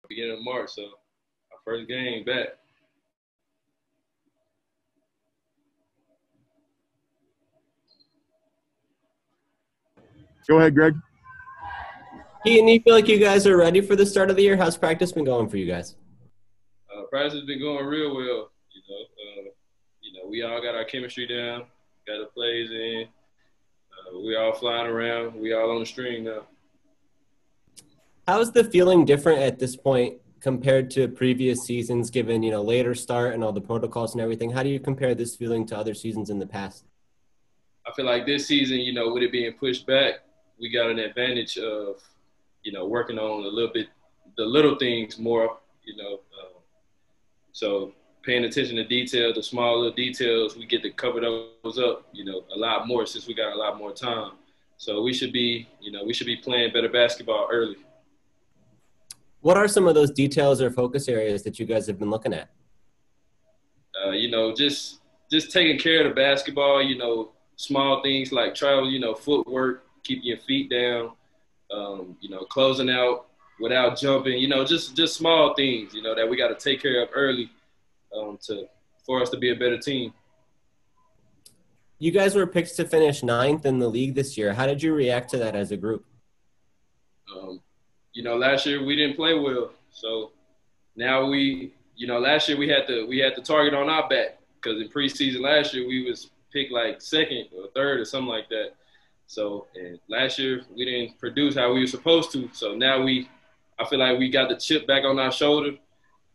beginning of March. So our first game back. Go ahead, Greg. Keaton, you feel like you guys are ready for the start of the year? How's practice been going for you guys? Practice has been going real well. We all got our chemistry down, got the plays in. We all flying around. We all on the string now. How's the feeling different at this point compared to previous seasons, given, later start and all the protocols and everything? How do you compare this feeling to other seasons in the past? I feel like this season, with it being pushed back, we got an advantage of, working on a little bit, the little things more, so paying attention to detail, the small little details, we get to cover those up, a lot more since we got a lot more time. So we should be playing better basketball early. What are some of those details or focus areas that you guys have been looking at? Just taking care of the basketball, small things like travel, footwork, keeping your feet down, closing out without jumping, just small things, that we got to take care of early for us to be a better team. You guys were picked to finish 9th in the league this year. How did you react to that as a group? Last year we didn't play well, so now last year we had the target on our back because in preseason last year we was picked like 2nd or 3rd or something like that. So and last year we didn't produce how we were supposed to. So now I feel like we got the chip back on our shoulder,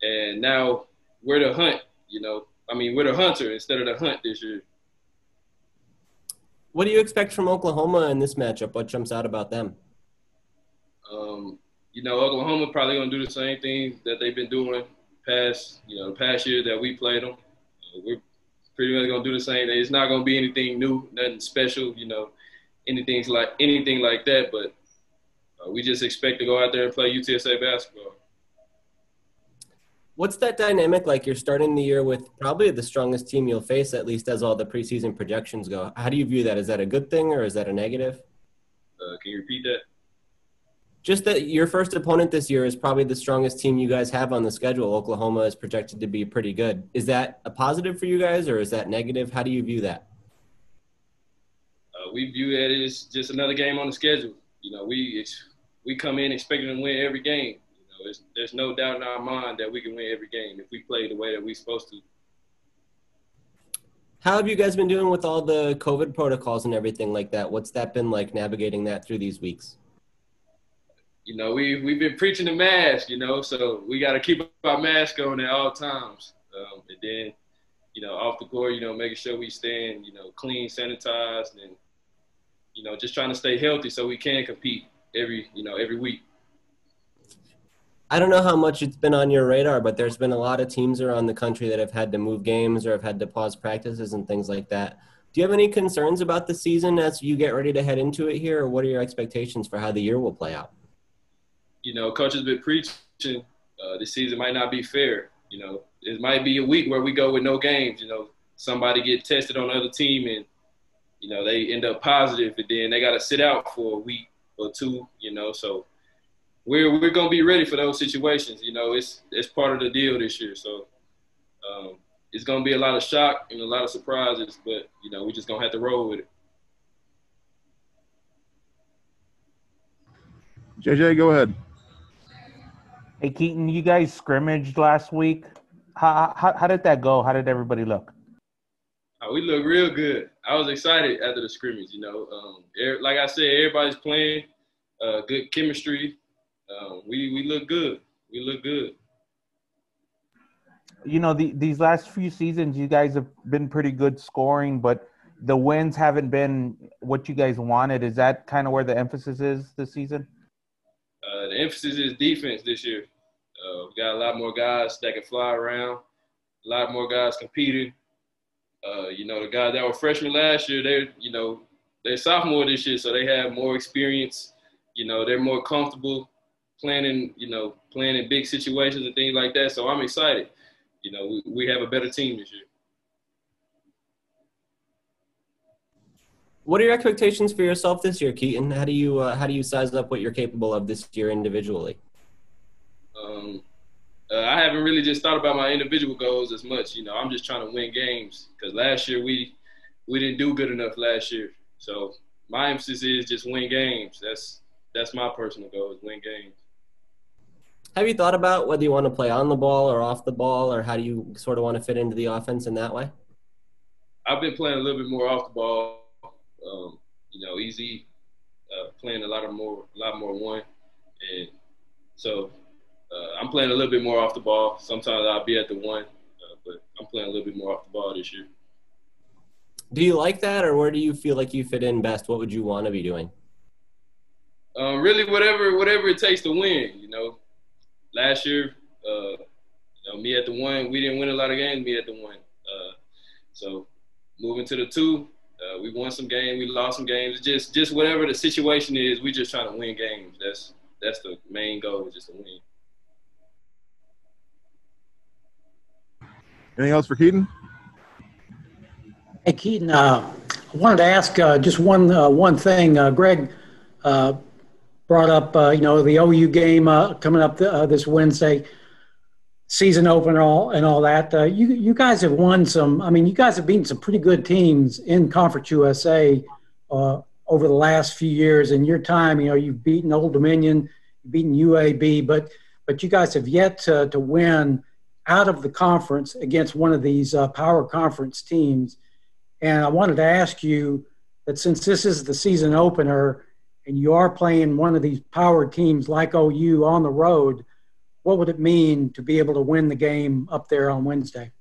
and now we're the hunt. We're the hunter instead of the hunt this year. What do you expect from Oklahoma in this matchup? What jumps out about them? Oklahoma probably gonna do the same thing that they've been doing the past year that we played them. We're pretty much gonna do the same thing. It's not gonna be anything new, nothing special, anything like that. But we just expect to go out there and play UTSA basketball. What's that dynamic like? You're starting the year with probably the strongest team you'll face, at least as all the preseason projections go. How do you view that? Is that a good thing or is that a negative? Can you repeat that? Just that your first opponent this year is probably the strongest team you guys have on the schedule. Oklahoma is projected to be pretty good. Is that a positive for you guys or is that negative? How do you view that? We view it as just another game on the schedule. We come in expecting to win every game. There's no doubt in our mind that we can win every game if we play the way that we're supposed to. How have you guys been doing with all the COVID protocols and everything like that? What's that been like navigating that through these weeks? We've been preaching the mask, so we got to keep our mask on at all times. And then, off the court, making sure we staying, clean, sanitized, and, just trying to stay healthy so we can compete every week. I don't know how much it's been on your radar, but there's been a lot of teams around the country that have had to move games or have had to pause practices and things like that. Do you have any concerns about the season as you get ready to head into it here, or what are your expectations for how the year will play out? Coach has been preaching this season might not be fair. It might be a week where we go with no games. Somebody get tested on the other team and, they end up positive and then they got to sit out for a week or two, so we're going to be ready for those situations. It's part of the deal this year. So it's going to be a lot of shock and a lot of surprises, but, we're just going to have to roll with it. JJ, go ahead. Hey, Keaton, you guys scrimmaged last week. How did that go? How did everybody look? We look real good. I was excited after the scrimmage, like I said, everybody's playing, good chemistry. We look good. We look good. These last few seasons, you guys have been pretty good scoring, but the wins haven't been what you guys wanted. Is that kind of where the emphasis is this season? The emphasis is defense this year. We got a lot more guys that can fly around, a lot more guys competing. The guys that were freshmen last year, they're sophomore this year, so they have more experience. They're more comfortable playing in big situations and things like that. So I'm excited. We have a better team this year. What are your expectations for yourself this year, Keaton? How do you size up what you're capable of this year individually? Um, I haven't really just thought about my individual goals as much. You know, I'm just trying to win games because last year we didn't do good enough last year. So my emphasis is just win games. That's my personal goal is win games. Have you thought about whether you want to play on the ball or off the ball, or how do you sort of want to fit into the offense in that way? I've been playing a little bit more off the ball. You know, easy playing a lot more one, and so I'm playing a little bit more off the ball. Sometimes I'll be at the one, but I'm playing a little bit more off the ball this year. Do you like that, or where do you feel like you fit in best? What would you want to be doing? Really, whatever it takes to win. You know, last year, you know, me at the one, we didn't win a lot of games. Me at the one, so moving to the two, we won some games, we lost some games. Just whatever the situation is, we just trying to win games. That's the main goal, just to win. Anything else for Keaton? Hey, Keaton, I wanted to ask just one thing. Greg brought up, you know, the OU game coming up this Wednesday, season opener and all that. You guys have won some. I mean, you guys have beaten some pretty good teams in Conference USA over the last few years. In your time, you know, you've beaten Old Dominion, you've beaten UAB, but you guys have yet to win out of the conference against one of these power conference teams. And I wanted to ask you that since this is the season opener and you are playing one of these power teams like OU on the road, what would it mean to be able to win the game up there on Wednesday?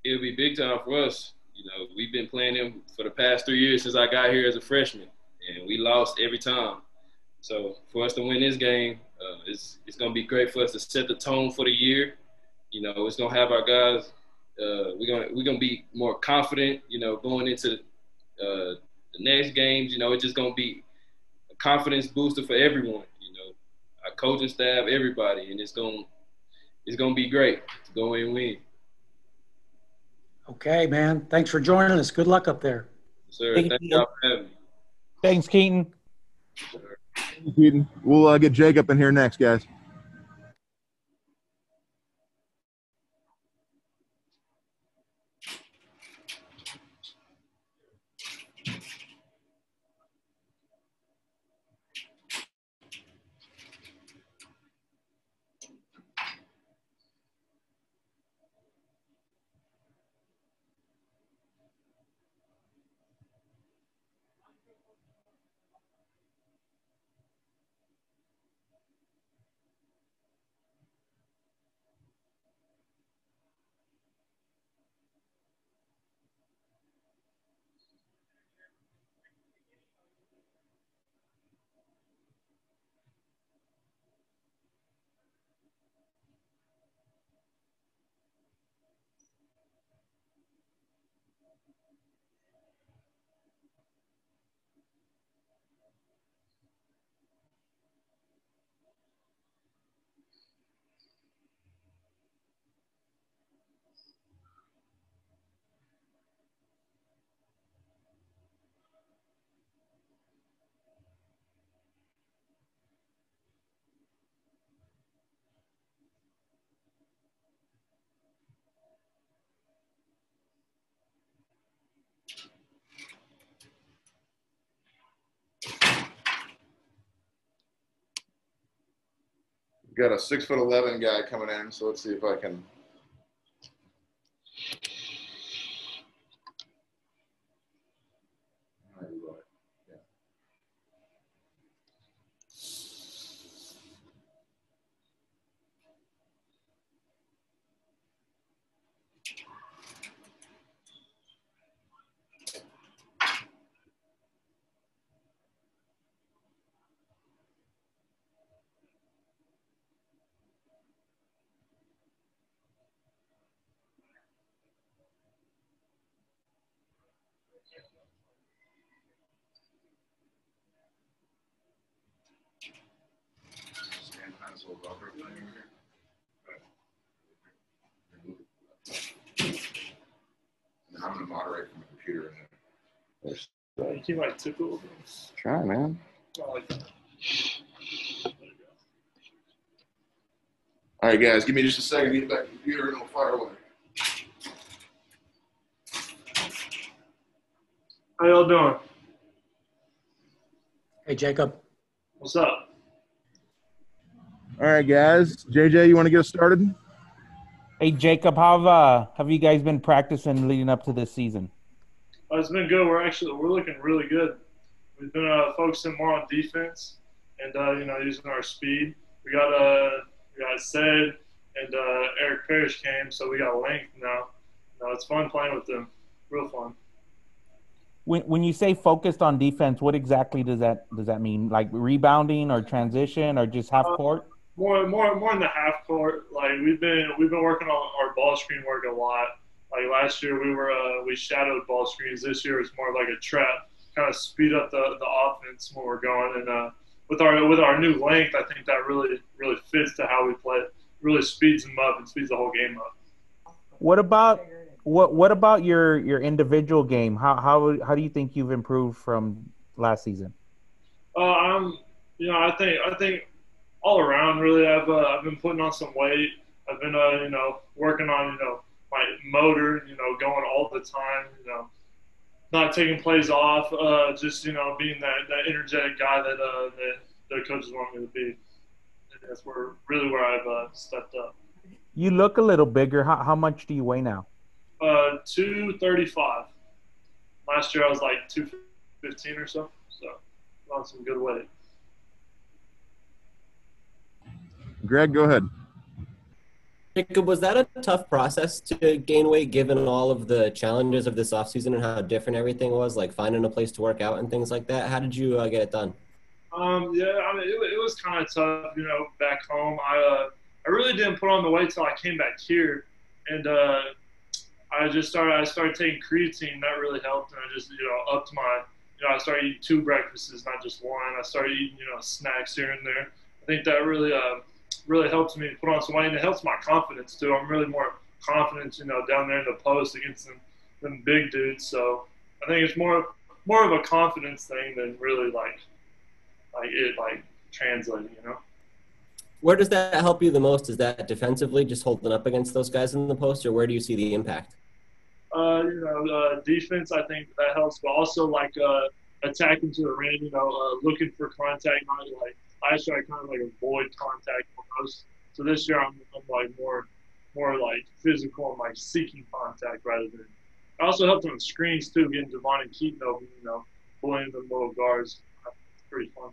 It'll be big time for us. You know, we've been playing them for the past 3 years since I got here as a freshman, and we lost every time. So for us to win this game, it's going to be great for us to set the tone for the year. You know, it's going to have our guys. We're gonna be more confident. You know, going into the next games. You know, it's just gonna be a confidence booster for everyone. You know, our coaching staff, everybody, and it's gonna be great to go in and win. Okay, man. Thanks for joining us. Good luck up there. Sir, thank you for having me. Thanks, Keaton. Thank you, Keaton. We'll get Jake up in here next, guys. Got a 6'11" guy coming in, so let's see if I can. I'm going to moderate from the computer. He might tip over. Try, man. I like that. All right, guys, give me just a second to get back to the computer and I'll fire away. How y'all doing? Hey, Jacob. What's up? All right, guys. JJ, you want to get us started? Hey, Jacob, how have you guys been practicing leading up to this season? It's been good. We're looking really good. We've been focusing more on defense and using our speed. We got Said and Eric Parrish came, so we got length now. It's fun playing with them. Real fun. When you say focused on defense, what exactly does that mean? Like rebounding or transition or just half court? More in the half court. Like we've been working on our ball screen work a lot. Like last year we shadowed ball screens. This year it's more like a trap, kind of speed up the offense when we're going. And with our new length, I think that really fits to how we play. Really speeds them up and speeds the whole game up. What about your individual game? How do you think you've improved from last season? I think all around really I've been putting on some weight. I've been working on my motor, going all the time, not taking plays off, just being that energetic guy that the coaches want me to be. And that's where I've stepped up. You look a little bigger. How much do you weigh now? 235. Last year I was like 215 or so on some good weight. Greg, go ahead. Jacob, was that a tough process to gain weight given all of the challenges of this offseason and how different everything was, like finding a place to work out and things like that? How did you get it done? It was kind of tough, back home. I really didn't put on the weight till I came back here, and I started taking creatine. That really helped, and I just upped my I started eating 2 breakfasts, not just one. I started eating snacks here and there. I think that really helps me put on some weight, and it helps my confidence too. I'm really more confident down there in the post against them big dudes. So I think it's more of a confidence thing than really like translating. Where does that help you the most? Is that defensively, just holding up against those guys in the post, or where do you see the impact? Defense, I think that helps, but also attacking to the rim, looking for contact. Not like last year, I kind of avoid contact almost. So this year, I'm like more like physical and seeking contact rather than. It also helped on screens too, getting Devon and Keaton open, bullying the little guards. It's pretty fun.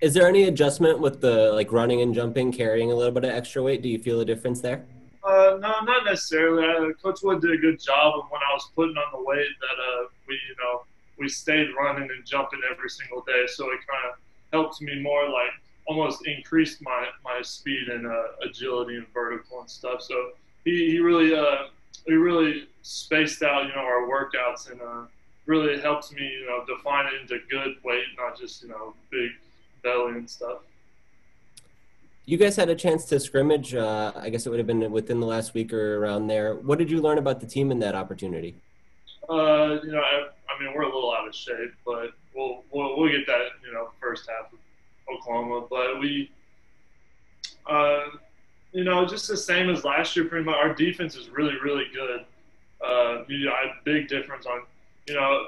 Is there any adjustment with the running and jumping, carrying a little bit of extra weight? Do you feel a difference there? No, not necessarily. Coach Wood did a good job of when I was putting on the weight that we stayed running and jumping every single day. So it kind of helped me more, almost increased my speed and agility and vertical and stuff. So he really spaced out our workouts and really helped me define it into good weight, not just big belly and stuff. You guys had a chance to scrimmage. I guess it would have been within the last week or around there. What did you learn about the team in that opportunity? We're a little out of shape, but we'll get that first half of Oklahoma. But we, just the same as last year. Pretty much, our defense is really good. Big difference on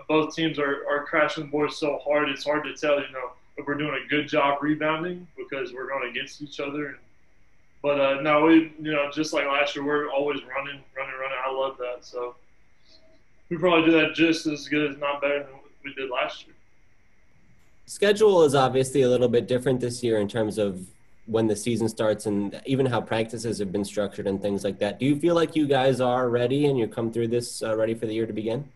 both teams are crashing the boards so hard. It's hard to tell if we're doing a good job rebounding because we're going against each other. But no, we just like last year, we're always running. I love that. So we probably do that just as good, if not better, than we did last year. Schedule is obviously a little bit different this year in terms of when the season starts and even how practices have been structured and things like that. Do you feel like you guys are ready and you come through this ready for the year to begin?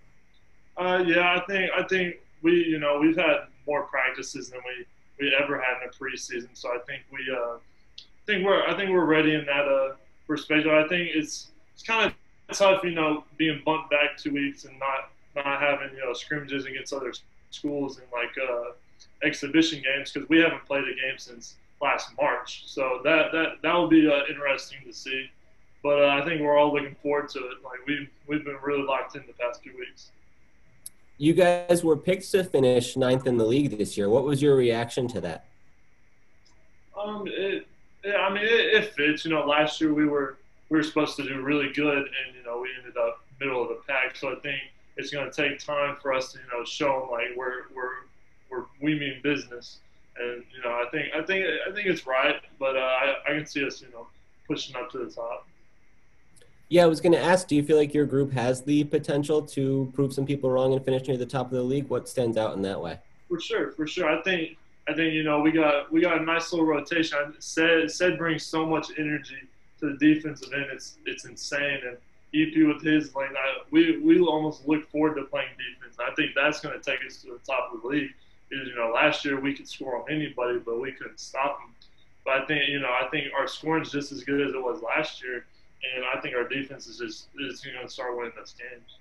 Yeah, I think we've had more practices than we ever had in a preseason. So I think we're ready in that perspective. I think it's kind of tough, being bumped back 2 weeks and not having scrimmages against other schools and exhibition games because we haven't played a game since last March. So that will be interesting to see. But I think we're all looking forward to it. We've been really locked in the past 2 weeks. You guys were picked to finish 9th in the league this year. What was your reaction to that? Yeah, I mean, it fits. You know, last year we were supposed to do really good, and we ended up middle of the pack. So I think it's going to take time for us to show them like we mean business. And I think it's right, but I can see us pushing up to the top. Yeah, I was going to ask, do you feel like your group has the potential to prove some people wrong and finish near the top of the league? What stands out in that way? For sure, for sure. I think we got a nice little rotation. Said brings so much energy to the defensive end. It's insane. And EP with his length, we almost look forward to playing defense. I think that's going to take us to the top of the league. Because last year we could score on anybody, but we couldn't stop them. But I think our scoring is just as good as it was last year, and I think our defense is going to start winning those games.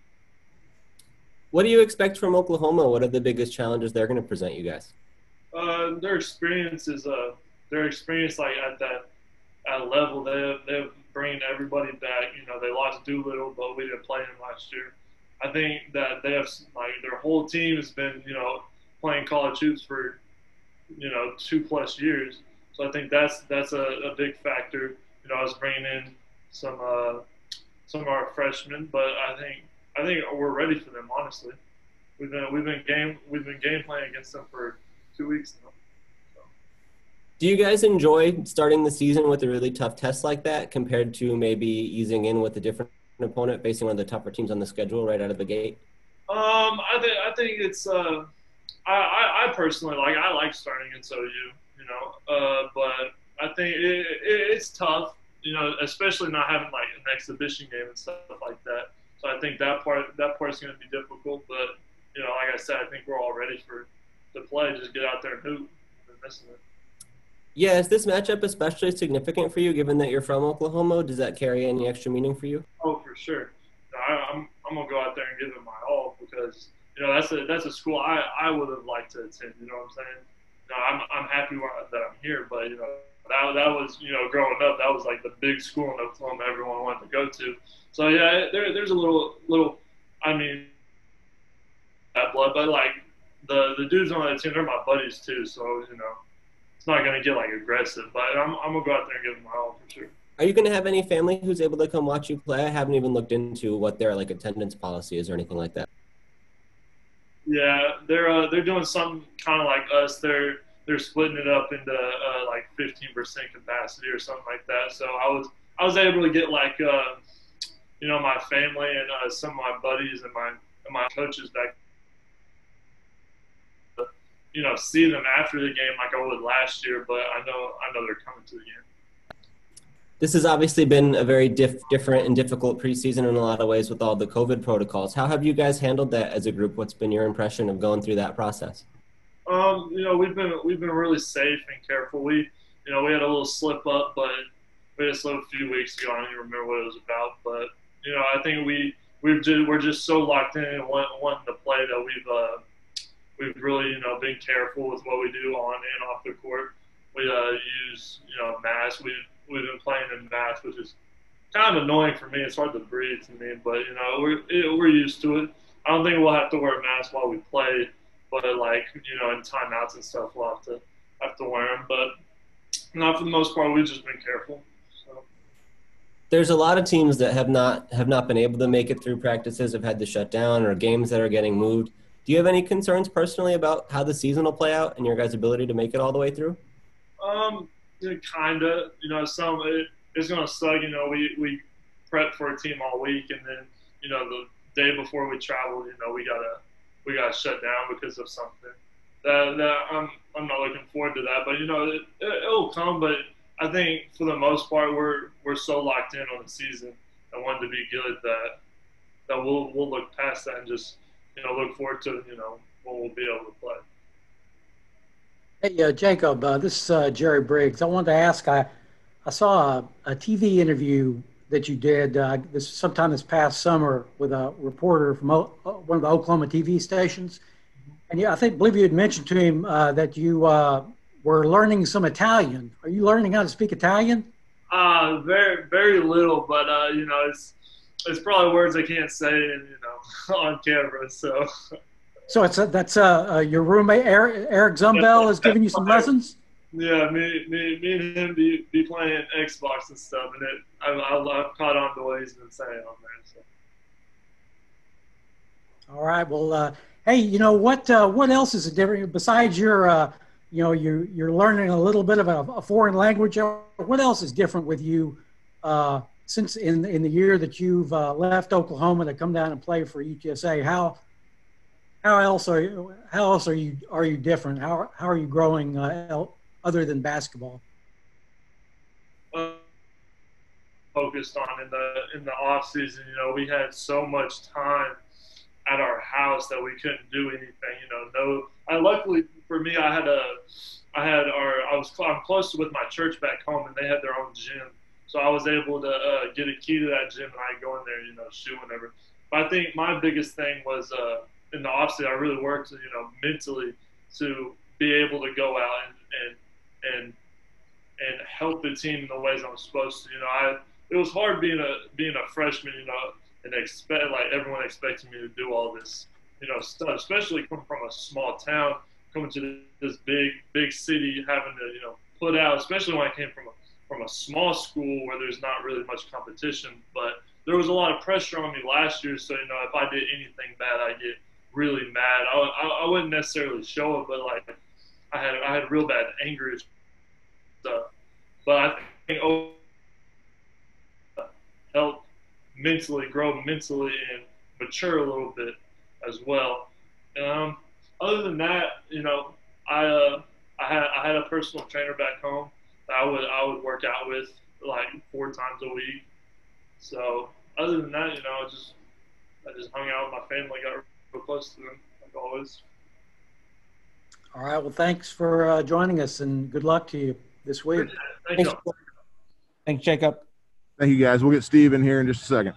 What do you expect from Oklahoma? What are the biggest challenges they're going to present you guys? Their experience is like at that level. They're bringing everybody back. They lost Doolittle, but we didn't play him last year. I think that they have their whole team has been playing college hoops for 2+ years. So I think that's a big factor. I was bringing in some of our freshmen, but I think we're ready for them. Honestly, we've been game playing against them for 2 weeks now. So. Do you guys enjoy starting the season with a really tough test like that compared to maybe easing in with a different opponent, facing one of the tougher teams on the schedule right out of the gate? I think it's I personally I like starting against OU, but I think it's tough, especially not having like an exhibition game and stuff like that. So I think that part's going to be difficult. But like I said, I think we're all ready to play. Just get out there and hoop. We're missing it. Yeah, is this matchup especially significant for you, given that you're from Oklahoma? Does that carry any extra meaning for you? Oh, for sure. I'm gonna go out there and give it my all because that's a school I would have liked to attend. You know what I'm saying? I'm happy that I'm here, but that was growing up, that was like the big school in Oklahoma everyone wanted to go to. So yeah, there's a little I mean that blood, but like the dudes on that team, they're my buddies too. So it's not gonna get like aggressive, but I'm gonna go out there and give it my all for sure. Are you going to have any family who's able to come watch you play? I haven't even looked into what their like attendance policy is or anything like that. Yeah, they're doing something kind of like us. They're splitting it up into like 15% capacity or something like that. So I was able to get like my family and some of my buddies and my coaches back. See them after the game like I would last year, but I know they're coming to the game. This has obviously been a very different and difficult preseason in a lot of ways with all the COVID protocols. How have you guys handled that as a group? What's been your impression of going through that process? We've been really safe and careful. We had a little slip up, but we had a slip a few weeks ago. I don't even remember what it was about, but I think we're just so locked in and wanting to play that we've really been careful with what we do on and off the court. We use masks. We've been playing in masks, which is kind of annoying for me. It's hard to breathe to me, but we're used to it. I don't think we'll have to wear a mask while we play, but like in timeouts and stuff, we'll have to wear them. But not for the most part. We've just been careful. So. There's a lot of teams that have not been able to make it through practices, have had to shut down, or games that are getting moved. Do you have any concerns personally about how the season will play out and your guys' ability to make it all the way through? Kind of. It's gonna suck. We prep for a team all week, and then the day before we travel, we gotta shut down because of something. That I'm not looking forward to that, but it'll come. But I think for the most part, we're so locked in on the season and want to be good that we'll look past that and just look forward to when we'll be able to play. Hey, Jacob, this is Jerry Briggs. I wanted to ask, I saw a TV interview that you did sometime this past summer with a reporter from one of the Oklahoma TV stations. And I believe you had mentioned to him that you were learning some Italian. Are you learning how to speak Italian? Very, very little, but, it's probably words I can't say on camera, so... So that's your roommate Eric Zumbel is giving you some lessons? Yeah, me and him be playing Xbox and stuff, and I've caught on to what he's been saying on there. So. All right. Well, hey, what else is different besides you're learning a little bit of a foreign language? What else is different with you since in the year that you've left Oklahoma to come down and play for UTSA? How else are you different? How are you growing other than basketball? Focused on in the off season, we had so much time at our house that we couldn't do anything. Luckily for me, I'm close with my church back home, and they had their own gym, so I was able to get a key to that gym, and I go in there, shoot whenever. But I think my biggest thing was in the offseason, I really worked, mentally to be able to go out and help the team in the ways I'm supposed to. It was hard being a freshman, and everyone expected me to do all this, stuff, especially coming from a small town, coming to this big city, having to, put out, especially when I came from a small school where there's not really much competition. But there was a lot of pressure on me last year, so if I did anything bad, I get really mad. I wouldn't necessarily show it, but I had real bad anger and stuff. But I think help grow mentally and mature a little bit as well. Other than that, I had a personal trainer back home that I would work out with like 4 times a week. So other than that, I just hung out with my family, got real close to them like always. All right. Well, thanks for joining us, and good luck to you this week. Thank you. Thanks, Jacob. Thank you, guys. We'll get Steve in here in just a second.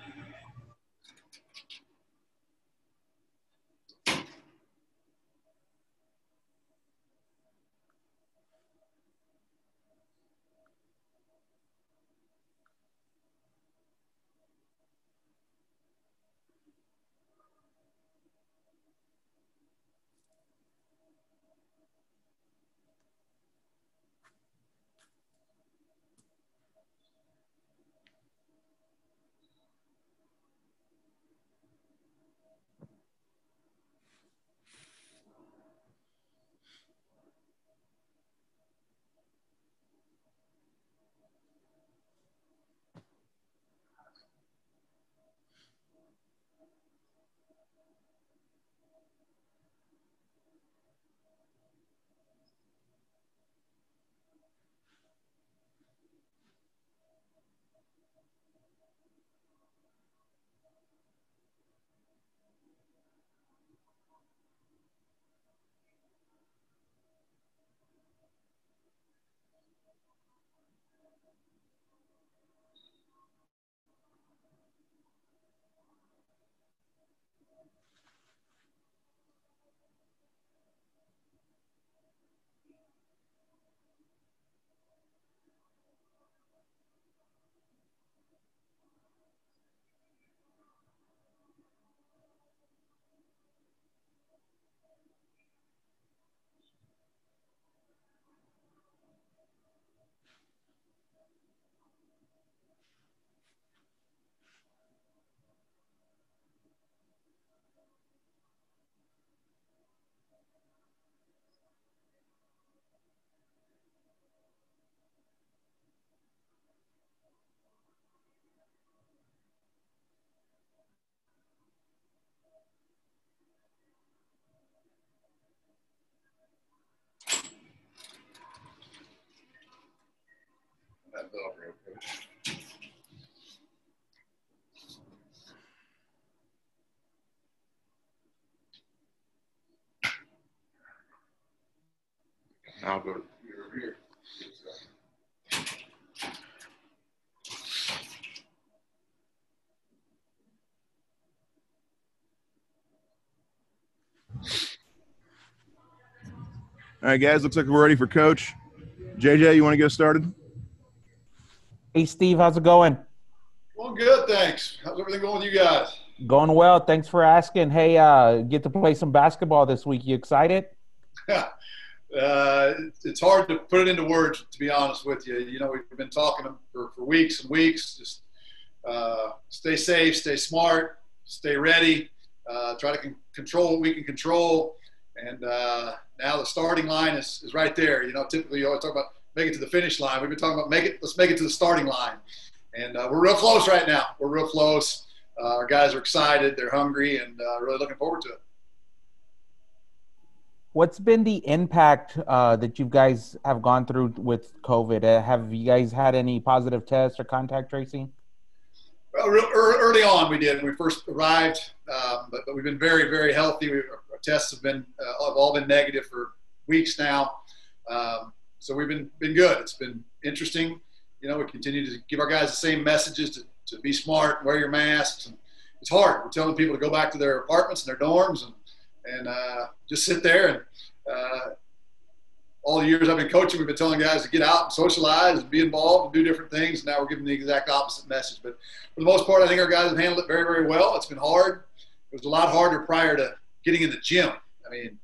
I'll go over here. All right, guys, looks like we're ready for Coach. JJ, you want to get us started? Hey, Steve, how's it going? Well, good, thanks. How's everything going with you guys? Going well. Thanks for asking. Hey, get to play some basketball this week. You excited? It's hard to put it into words, to be honest with you. You know, we've been talking for weeks and weeks. Just stay safe, stay smart, stay ready, try to control what we can control. And now the starting line is right there. You know, typically you always talk about make it to the finish line. We've been talking about let's make it to the starting line. And we're real close right now. We're real close. Our guys are excited. They're hungry and really looking forward to it. What's been the impact that you guys have gone through with COVID? Have you guys had any positive tests or contact tracing? Well, early on we did when we first arrived, but we've been very, very healthy. Our tests have all been negative for weeks now, so we've been good. It's been interesting. You know, we continue to give our guys the same messages to be smart, wear your masks. And it's hard. We're telling people to go back to their apartments and their dorms and just sit there. And all the years I've been coaching, we've been telling guys to get out and socialize and be involved and do different things. And now we're giving the exact opposite message. But for the most part, I think our guys have handled it very, very well. It's been hard. It was a lot harder prior to getting in the gym. I mean,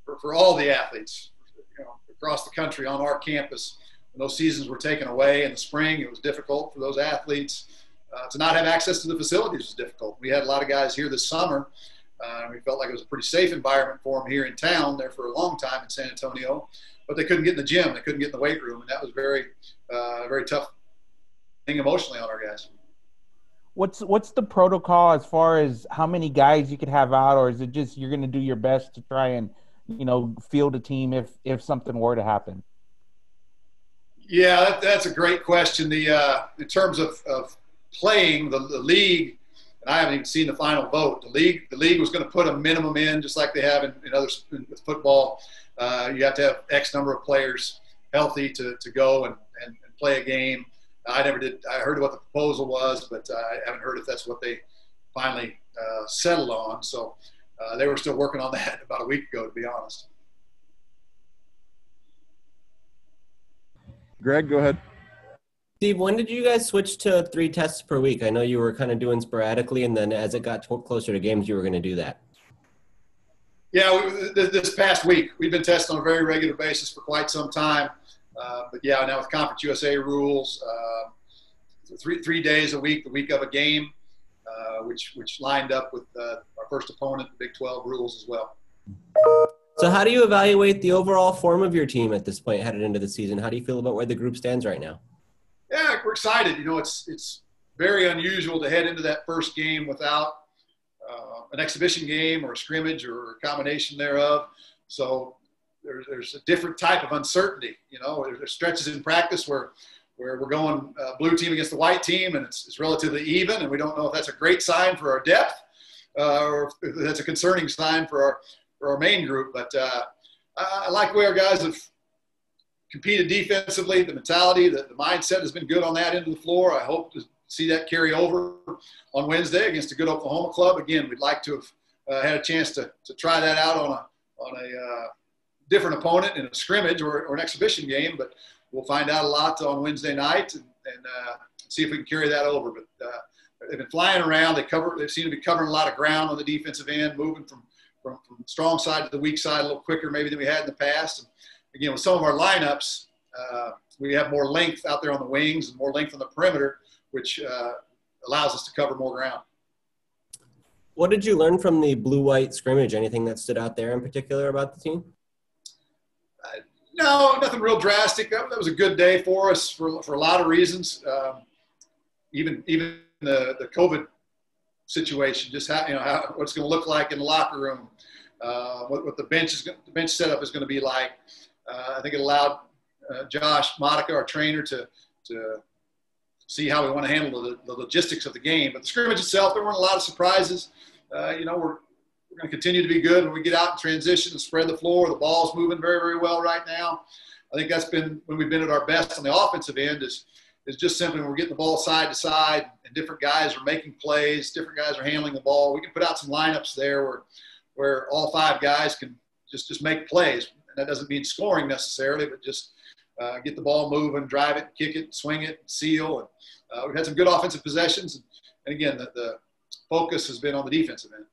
for all the athletes, you know, across the country on our campus, when those seasons were taken away in the spring, it was difficult for those athletes. To not have access to the facilities was difficult. We had a lot of guys here this summer. We felt like it was a pretty safe environment for them here in town, there for a long time in San Antonio, but they couldn't get in the gym. They couldn't get in the weight room, and that was very tough thing emotionally on our guys. What's the protocol as far as how many guys you could have out, or is it just you're going to do your best to try and, you know, field a team if something were to happen? Yeah, that's a great question. In terms of playing, the league, and I haven't even seen the final vote. The league was going to put a minimum in, just like they have in with football. You have to have X number of players healthy to go and play a game. I never did. I heard what the proposal was, but I haven't heard if that's what they finally settled on. So they were still working on that about a week ago, to be honest. Greg, go ahead. Steve, when did you guys switch to 3 tests per week? I know you were kind of doing sporadically, and then as it got closer to games, you were going to do that. Yeah, this past week, we've been testing on a very regular basis for quite some time. But yeah, now with Conference USA rules, 3 days a week, the week of a game, which lined up with our first opponent, the Big 12 rules as well. So how do you evaluate the overall form of your team at this point headed into the season? How do you feel about where the group stands right now? Yeah, we're excited. You know, it's very unusual to head into that first game without an exhibition game or a scrimmage or a combination thereof. So there's a different type of uncertainty. You know, there's stretches in practice where we're going blue team against the white team, and it's relatively even, and we don't know if that's a great sign for our depth or if that's a concerning sign for our main group. But I like the way our guys have competed defensively. The mentality, the mindset has been good on that end of the floor. I hope to see that carry over on Wednesday against a good Oklahoma club. Again, we'd like to have had a chance to try that out on a different opponent in a scrimmage or an exhibition game, but we'll find out a lot on Wednesday night and see if we can carry that over. But they've been flying around. They seem to be covering a lot of ground on the defensive end, moving from the strong side to the weak side a little quicker maybe than we had in the past. And again, with some of our lineups, we have more length out there on the wings and more length on the perimeter, which allows us to cover more ground. What did you learn from the blue-white scrimmage? Anything that stood out there in particular about the team? No, nothing real drastic. That was a good day for us for a lot of reasons. Even the COVID situation, just what's going to look like in the locker room, what the bench setup is going to be like. I think it allowed Josh Monica, our trainer, to see how we want to handle the logistics of the game. But the scrimmage itself, there weren't a lot of surprises. We're going to continue to be good when we get out and transition and spread the floor. The ball's moving very, very well right now. I think that's been when we've been at our best on the offensive end is just simply when we're getting the ball side to side and different guys are making plays, different guys are handling the ball. We can put out some lineups there where all 5 guys can just make plays. And that doesn't mean scoring necessarily, but just get the ball moving, drive it, kick it, swing it, seal. And we've had some good offensive possessions. And again, the focus has been on the defensive end.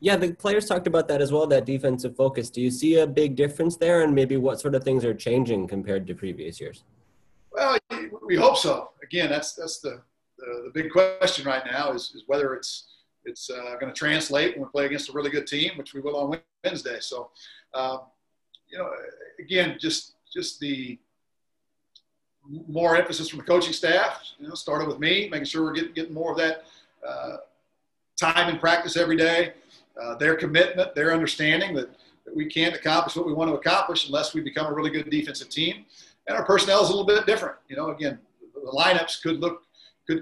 Yeah, the players talked about that as well, that defensive focus. Do you see a big difference there, and maybe what sort of things are changing compared to previous years? Well, we hope so. Again, that's the big question right now is whether it's going to translate when we play against a really good team, which we will on Wednesday. So, again, just the more emphasis from the coaching staff. Started with me, making sure we're getting more of that time in practice every day. Their commitment, their understanding that we can't accomplish what we want to accomplish unless we become a really good defensive team. And our personnel is a little bit different. Again, the lineups could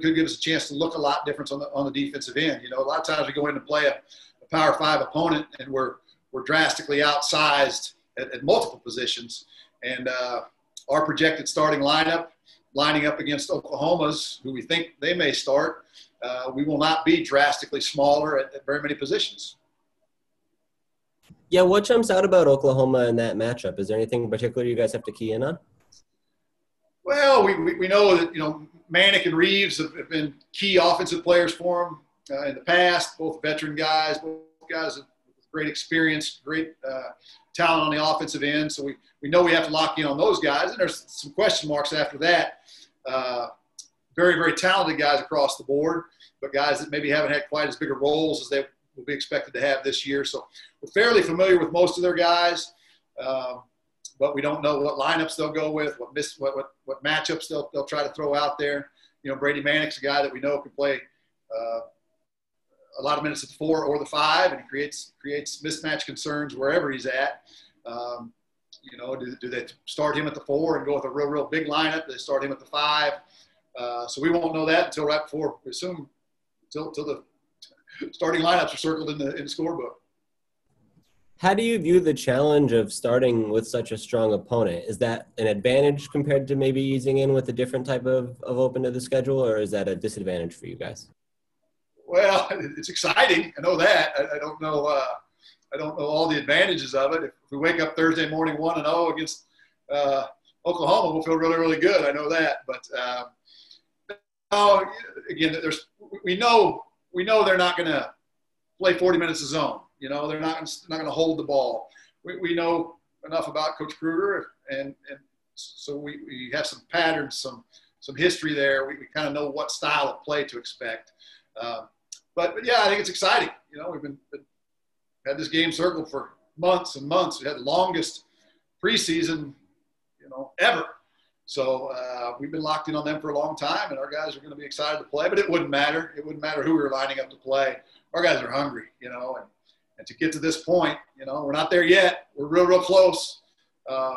give us a chance to look a lot different on the defensive end. A lot of times we go in to play a Power 5 opponent and we're drastically outsized at multiple positions. And our projected starting lineup, lining up against Oklahoma's, who we think they may start, we will not be drastically smaller at very many positions. Yeah, what jumps out about Oklahoma in that matchup? Is there anything in particular you guys have to key in on? Well, we know that, Manick and Reeves have been key offensive players for them in the past, both veteran guys, both guys with great experience, great talent on the offensive end. So we know we have to lock in on those guys. And there's some question marks after that. Very, very talented guys across the board, but guys that maybe haven't had quite as big a roles as they will be expected to have this year. So we're fairly familiar with most of their guys. But we don't know what lineups they'll go with, what matchups they'll try to throw out there. Brady Manick's a guy that we know can play a lot of minutes at the 4 or the 5, and he creates mismatch concerns wherever he's at. Do they start him at the 4 and go with a real big lineup? Do they start him at the 5? So we won't know that until right before, we assume, until the starting lineups are circled in the scorebook. How do you view the challenge of starting with such a strong opponent? Is that an advantage compared to maybe easing in with a different type of open to the schedule, or is that a disadvantage for you guys? Well, it's exciting. I know that. I don't know. I don't know all the advantages of it. If we wake up Thursday morning 1-0 against Oklahoma, we'll feel really, really good. I know that. But again, we know they're not going to play 40 minutes of zone. They're not going to hold the ball. We know enough about Coach Kruger, and so we have some patterns, some history there. We kind of know what style of play to expect. But yeah, I think it's exciting. We've had this game circled for months and months. We had the longest preseason, ever. So we've been locked in on them for a long time, and our guys are going to be excited to play. But it wouldn't matter. It wouldn't matter who we were lining up to play. Our guys are hungry, and to get to this point, we're not there yet. We're real close.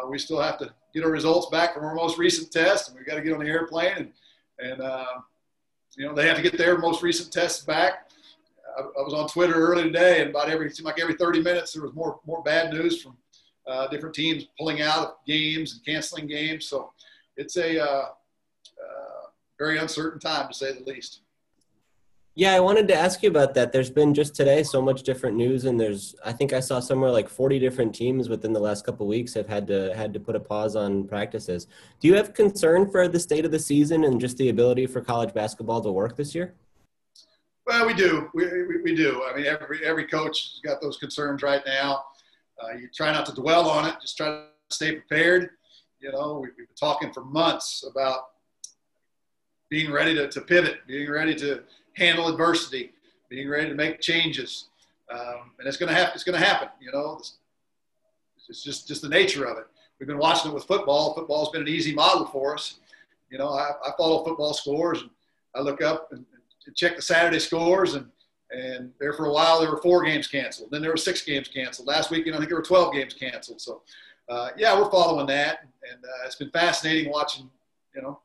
We still have to get our results back from our most recent test, and we've got to get on the airplane, and they have to get their most recent tests back. I was on Twitter early today, and it seemed like every 30 minutes there was more bad news from different teams pulling out of games and canceling games. So it's a very uncertain time, to say the least. Yeah, I wanted to ask you about that. There's been just today so much different news, and I think I saw somewhere like 40 different teams within the last couple of weeks have had to put a pause on practices. Do you have concern for the state of the season and just the ability for college basketball to work this year? Well, we do. We do. I mean, every coach has got those concerns right now. You try not to dwell on it. Just try to stay prepared. We've been talking for months about being ready to pivot, being ready to handle adversity, being ready to make changes, and it's going to happen. It's going to happen. It's just the nature of it. We've been watching it with football. Football's been an easy model for us. I follow football scores, and I look up and check the Saturday scores, and there for a while there were 4 games canceled. Then there were 6 games canceled. Last weekend I think there were 12 games canceled. So yeah, we're following that, and it's been fascinating watching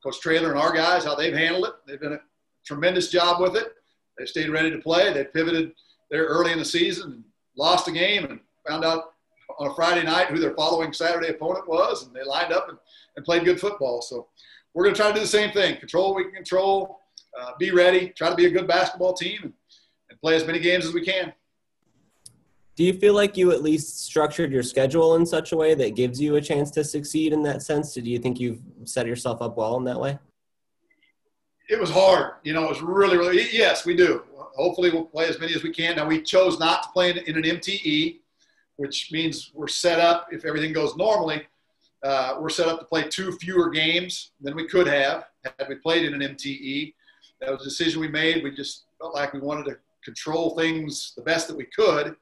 Coach Traylor and our guys, how they've handled it. They've done a tremendous job with it. They've stayed ready to play. They pivoted there early in the season and lost a game and found out on a Friday night who their following Saturday opponent was, and they lined up and played good football. So we're going to try to do the same thing, control what we can control, be ready, try to be a good basketball team, and play as many games as we can. Do you feel like you at least structured your schedule in such a way that gives you a chance to succeed in that sense? Do you think you've set yourself up well in that way? It was hard. It was really, really – yes, we do, hopefully we'll play as many as we can. Now, we chose not to play in an MTE, which means we're set up, if everything goes normally, we're set up to play 2 fewer games than we could have had we played in an MTE. That was a decision we made. We just felt like we wanted to control things the best that we could.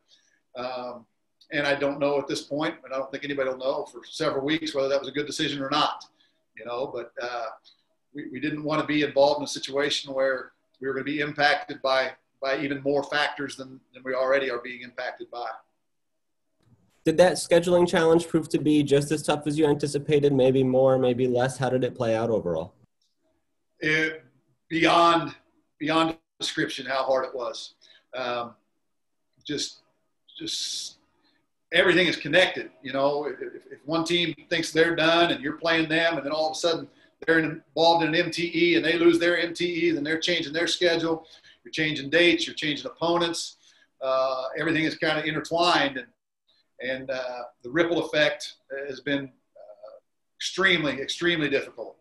And I don't know at this point, and I don't think anybody will know for several weeks whether that was a good decision or not, but we didn't want to be involved in a situation where we were going to be impacted by even more factors than we already are being impacted by. Did that scheduling challenge prove to be just as tough as you anticipated, maybe more, maybe less? How did it play out overall? Beyond description how hard it was. Just everything is connected. If one team thinks they're done and you're playing them, and then all of a sudden they're involved in an MTE and they lose their MTE, then they're changing their schedule. You're changing dates. You're changing opponents. Everything is kind of intertwined, and the ripple effect has been extremely, extremely difficult.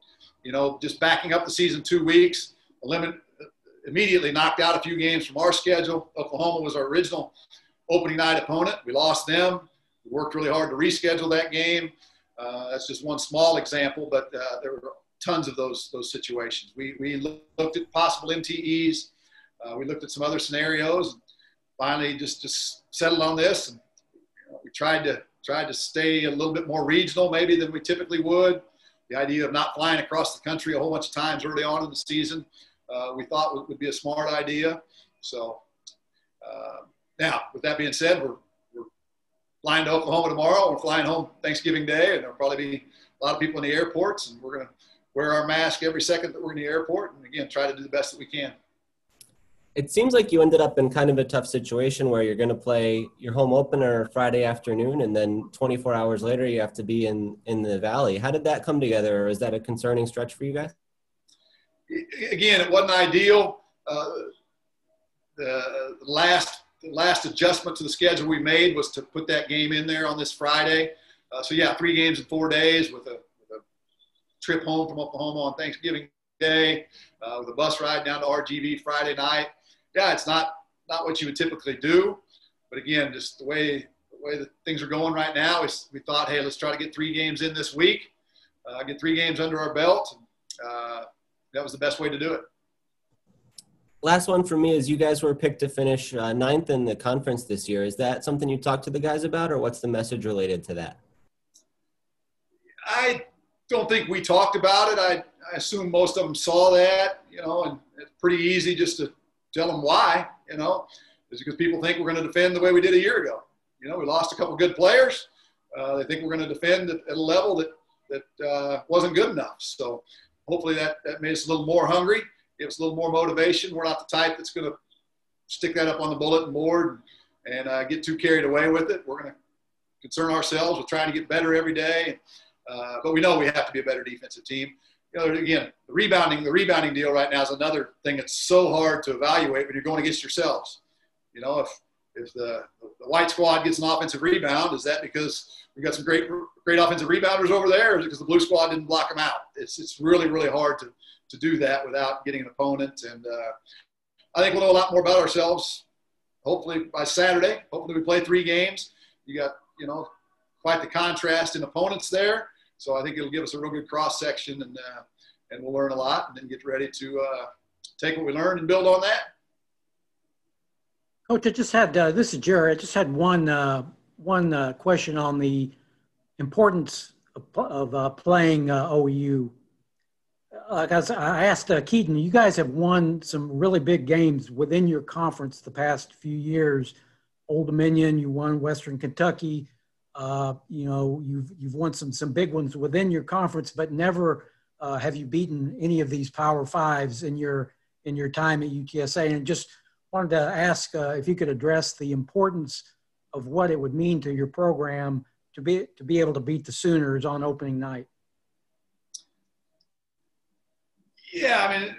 Just backing up the season 2 weeks, immediately knocked out a few games from our schedule. Oklahoma was our original opening night opponent. We lost them. We worked really hard to reschedule that game. That's just one small example, but there were tons of those situations. We looked at possible MTEs. We looked at some other scenarios. And finally, just settled on this. And we tried to stay a little bit more regional, maybe than we typically would. The idea of not flying across the country a whole bunch of times early on in the season, we thought would be a smart idea. So now, with that being said, we're flying to Oklahoma tomorrow. We're flying home Thanksgiving Day, and there'll probably be a lot of people in the airports, and we're going to wear our mask every second that we're in the airport, and again, try to do the best that we can. It seems like you ended up in kind of a tough situation where you're going to play your home opener Friday afternoon, and then 24 hours later you have to be in the Valley. How did that come together, or is that a concerning stretch for you guys? Again, it wasn't ideal. The last adjustment to the schedule we made was to put that game in there on this Friday. So yeah, 3 games in 4 days with a trip home from Oklahoma on Thanksgiving Day, with a bus ride down to RGV Friday night. Yeah, it's not what you would typically do, but again, just the way that things are going right now is we thought, hey, let's try to get 3 games in this week, get 3 games under our belt. That was the best way to do it. Last one for me is you guys were picked to finish 9th in the conference this year. Is that something you talked to the guys about, or what's the message related to that? I don't think we talked about it. I assume most of them saw that, and it's pretty easy just to tell them why, it's because people think we're going to defend the way we did a year ago. We lost a couple good players. They think we're going to defend at a level that wasn't good enough. So hopefully that made us a little more hungry, give us a little more motivation. We're not the type that's going to stick that up on the bulletin board and get too carried away with it. We're going to concern ourselves with trying to get better every day. But we know we have to be a better defensive team. Again, the rebounding deal right now is another thing that's so hard to evaluate when you're going against yourselves. If the white squad gets an offensive rebound, is that because we've got some great offensive rebounders over there, or is it because the blue squad didn't block them out? It's really, really hard to do that without getting an opponent. And I think we'll know a lot more about ourselves, hopefully by Saturday. Hopefully we play 3 games. You got, quite the contrast in opponents there. So I think it'll give us a real good cross-section, and we'll learn a lot and then get ready to take what we learned and build on that. Coach, I just had this is Jerry. I just had one question on the importance of playing OU. As I asked Keaton, you guys have won some really big games within your conference the past few years. Old Dominion, you won Western Kentucky. You've won some big ones within your conference, but never have you beaten any of these Power Fives in your time at UTSA. And just wanted to ask if you could address the importance of what it would mean to your program to be able to beat the Sooners on opening night. Yeah, I mean,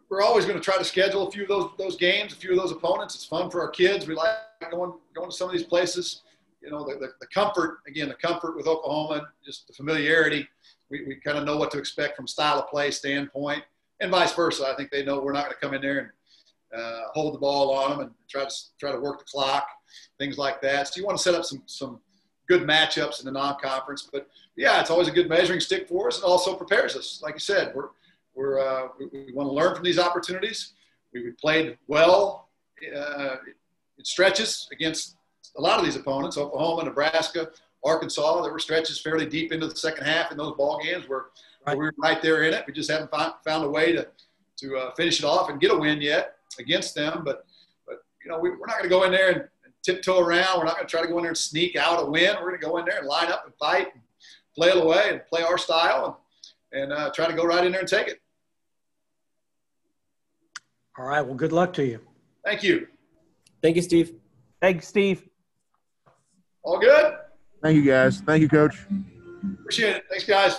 we're always going to try to schedule a few of those games, a few of those opponents. It's fun for our kids. We like going to some of these places. The comfort with Oklahoma, just the familiarity. We kind of know what to expect from style of play standpoint, and vice versa. I think they know we're not going to come in there hold the ball on them and try to work the clock, things like that. So you want to set up some good matchups in the non-conference. But yeah, it's always a good measuring stick for us, and also prepares us. Like you said, we want to learn from these opportunities. We played well in stretches against a lot of these opponents: Oklahoma, Nebraska, Arkansas. There were stretches fairly deep into the second half in those ball games where we were right there in it. We just haven't found a way to finish it off and get a win yet against them. But we're not going to go in there and tiptoe around. We're not going to try to go in there and sneak out a win. We're going to go in there and line up and fight and play it away and play our style and try to go right in there and take it. All right. Well, good luck to you. Thank you. Thank you, Steve. Thanks, Steve. All good? Thank you, guys. Thank you, Coach. Appreciate it. Thanks, guys.